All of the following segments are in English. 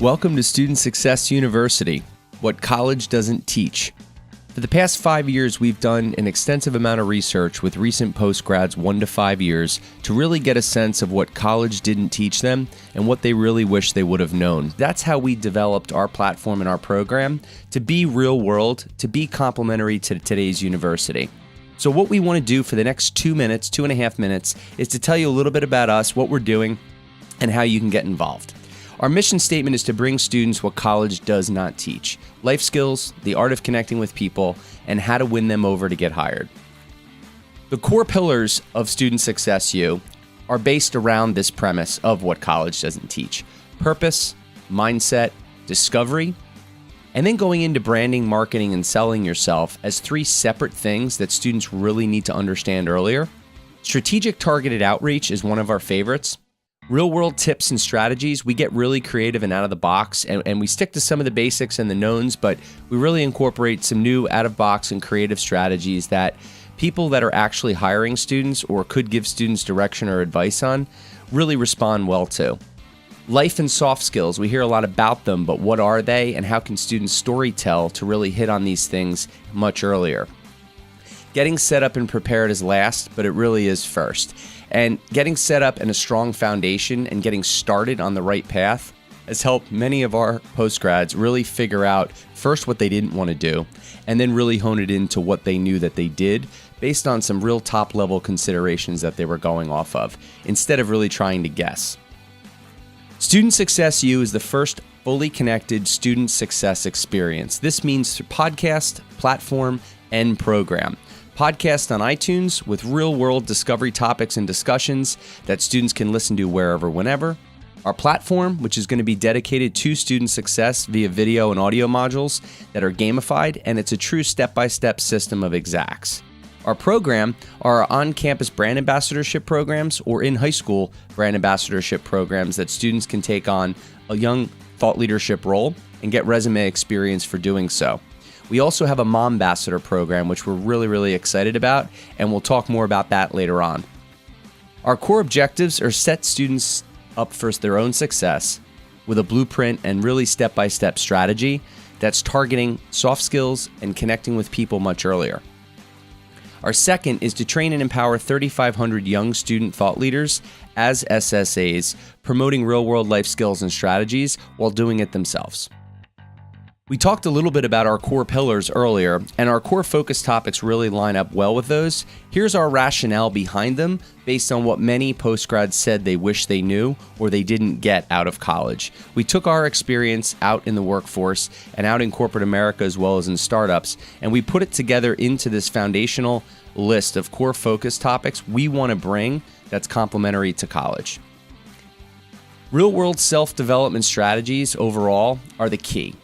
Welcome to Student Success University, what college doesn't teach. For the past 5 years, we've done an extensive amount of research with recent postgrads 1 to 5 years to really get a sense of what college didn't teach them and what they really wish they would have known. That's how we developed our platform and our program to be real world, to be complementary to today's university. So what we want to do for the next 2.5 minutes, is to tell you a little bit about us, what we're doing, and how you can get involved. Our mission statement is to bring students what college does not teach: life skills, the art of connecting with people, and how to win them over to get hired. The core pillars of Student Success U are based around this premise of what college doesn't teach: purpose, mindset, discovery, and then going into branding, marketing, and selling yourself as 3 separate things that students really need to understand earlier. Strategic targeted outreach is one of our favorites. Real-world tips and strategies, we get really creative and out of the box, and we stick to some of the basics and the knowns, but we really incorporate some new out-of-box and creative strategies that people that are actually hiring students or could give students direction or advice on really respond well to. Life and soft skills, we hear a lot about them, but what are they, and how can students storytell to really hit on these things much earlier? Getting set up and prepared is last, but it really is first. And getting set up in a strong foundation and getting started on the right path has helped many of our postgrads really figure out first what they didn't want to do, and then really hone it into what they knew that they did based on some real top-level considerations that they were going off of, instead of really trying to guess. Student Success U is the first fully connected student success experience. This means through podcast, platform, and program. Podcast on iTunes with real-world discovery topics and discussions that students can listen to wherever, whenever. Our platform, which is going to be dedicated to student success via video and audio modules that are gamified, and it's a true step-by-step system of exacts. Our program are our on-campus brand ambassadorship programs or in high school brand ambassadorship programs that students can take on a young thought leadership role and get resume experience for doing so. We also have a Mombassador program, which we're really excited about, and we'll talk more about that later on. Our core objectives are set students up for their own success with a blueprint and really step-by-step strategy that's targeting soft skills and connecting with people much earlier. Our second is to train and empower 3,500 young student thought leaders as SSAs, promoting real-world life skills and strategies while doing it themselves. We talked a little bit about our core pillars earlier, and our core focus topics really line up well with those. Here's our rationale behind them based on what many postgrads said they wish they knew or they didn't get out of college. We took our experience out in the workforce and out in corporate America as well as in startups, and we put it together into this foundational list of core focus topics we want to bring that's complementary to college. Real-world self-development strategies overall are the key.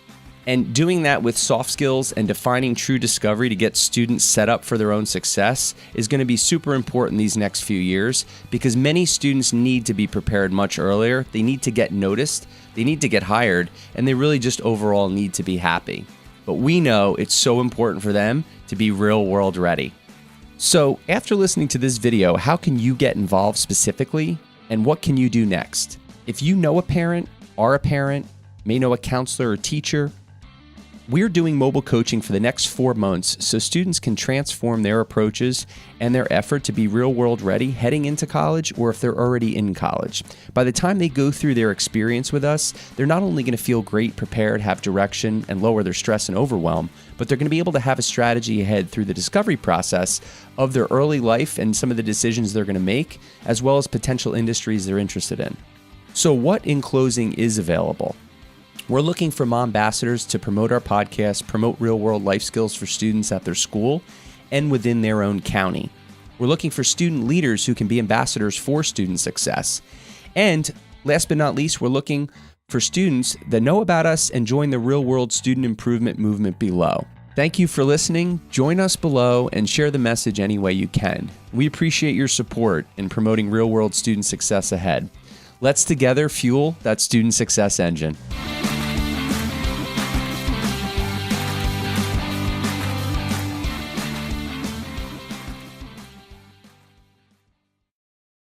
And doing that with soft skills and defining true discovery to get students set up for their own success is going to be super important these next few years, because many students need to be prepared much earlier. They need to get noticed, they need to get hired, and they really just overall need to be happy. But we know it's so important for them to be real world ready. So after listening to this video, how can you get involved specifically, and what can you do next? If you know a parent, are a parent, may know a counselor or teacher, we're doing mobile coaching for the next 4 months so students can transform their approaches and their effort to be real-world ready heading into college, or if they're already in college. By the time they go through their experience with us, they're not only going to feel great, prepared, have direction, and lower their stress and overwhelm, but they're going to be able to have a strategy ahead through the discovery process of their early life and some of the decisions they're going to make, as well as potential industries they're interested in. So what, in closing, is available? We're looking for Mombassadors to promote our podcast, promote real-world life skills for students at their school and within their own county. We're looking for student leaders who can be ambassadors for student success. And last but not least, we're looking for students that know about us and join the real-world student improvement movement below. Thank you for listening. Join us below and share the message any way you can. We appreciate your support in promoting real-world student success ahead. Let's together fuel that student success engine.